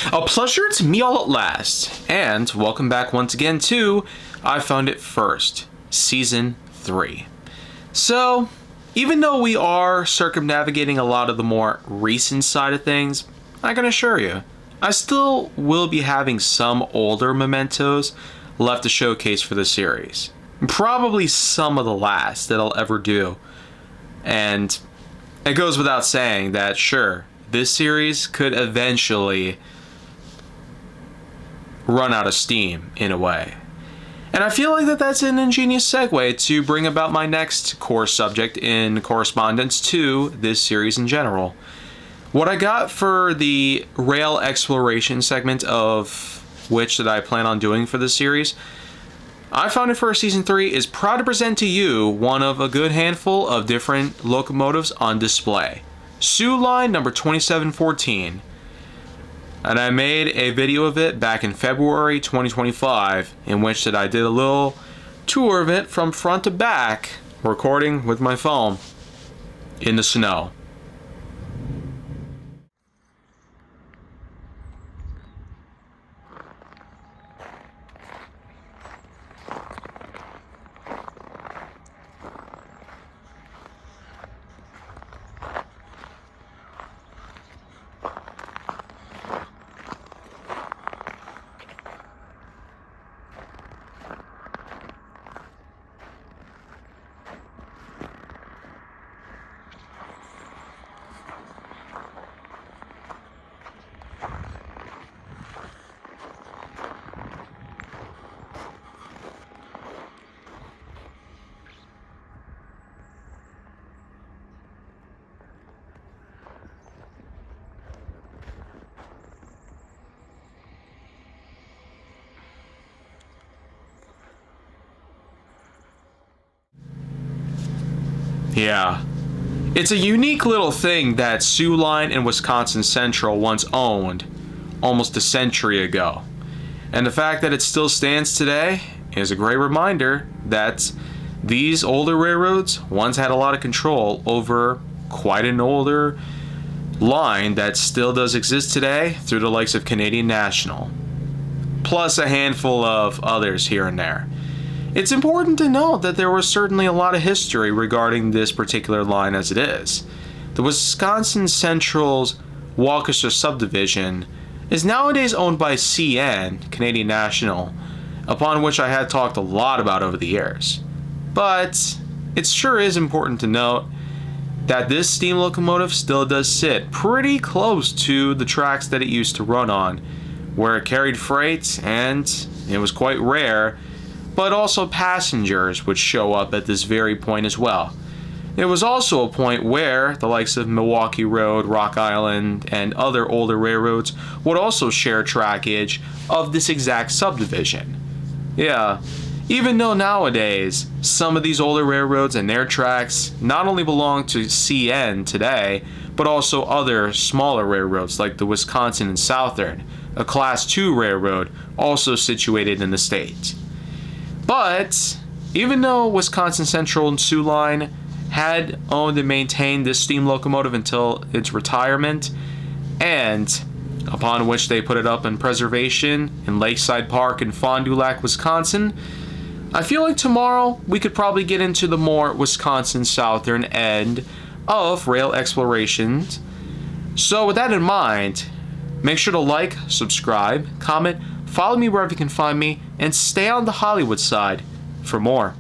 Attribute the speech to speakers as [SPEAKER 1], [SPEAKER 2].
[SPEAKER 1] A pleasure to me all at last, and welcome back once again to I Found It First, Season 3. So, even though we are circumnavigating a lot of the more recent side of things, I can assure you, I still will be having some older mementos left to showcase for the series. Probably some of the last that I'll ever do. And it goes without saying that, sure, this series could eventually run out of steam in a way. And I feel like that's an ingenious segue to bring about my next core subject in correspondence to this series in general. What I got for the rail exploration segment of which that I plan on doing for this series, I Found It First Season 3 is proud to present to you one of a good handful of different locomotives on display. Soo Line number 2714. And I made a video of it back in February 2025 in which that I did a little tour of it from front to back, recording with my phone in the snow. Yeah. It's a unique little thing that Soo Line and Wisconsin Central once owned almost a century ago. And the fact that it still stands today is a great reminder that these older railroads once had a lot of control over quite an older line that still does exist today through the likes of Canadian National, plus a handful of others here and there. It's important to note that there was certainly a lot of history regarding this particular line as it is. The Wisconsin Central's Waukesha subdivision is nowadays owned by CN, Canadian National, upon which I had talked a lot about over the years. But it sure is important to note that this steam locomotive still does sit pretty close to the tracks that it used to run on, where it carried freight and it was quite rare, but also passengers would show up at this very point as well. It was also a point where the likes of Milwaukee Road, Rock Island, and other older railroads would also share trackage of this exact subdivision. Yeah, even though nowadays some of these older railroads and their tracks not only belong to CN today, but also other smaller railroads like the Wisconsin and Southern, a Class 2 railroad also situated in the state. But even though Wisconsin Central and Soo Line had owned and maintained this steam locomotive until its retirement, and upon which they put it up in preservation in Lakeside Park in Fond du Lac, Wisconsin, I feel like tomorrow we could probably get into the more Wisconsin Southern end of rail explorations. So with that in mind, make sure to like, subscribe, comment, follow me wherever you can find me, and stay on the Hollywood side for more.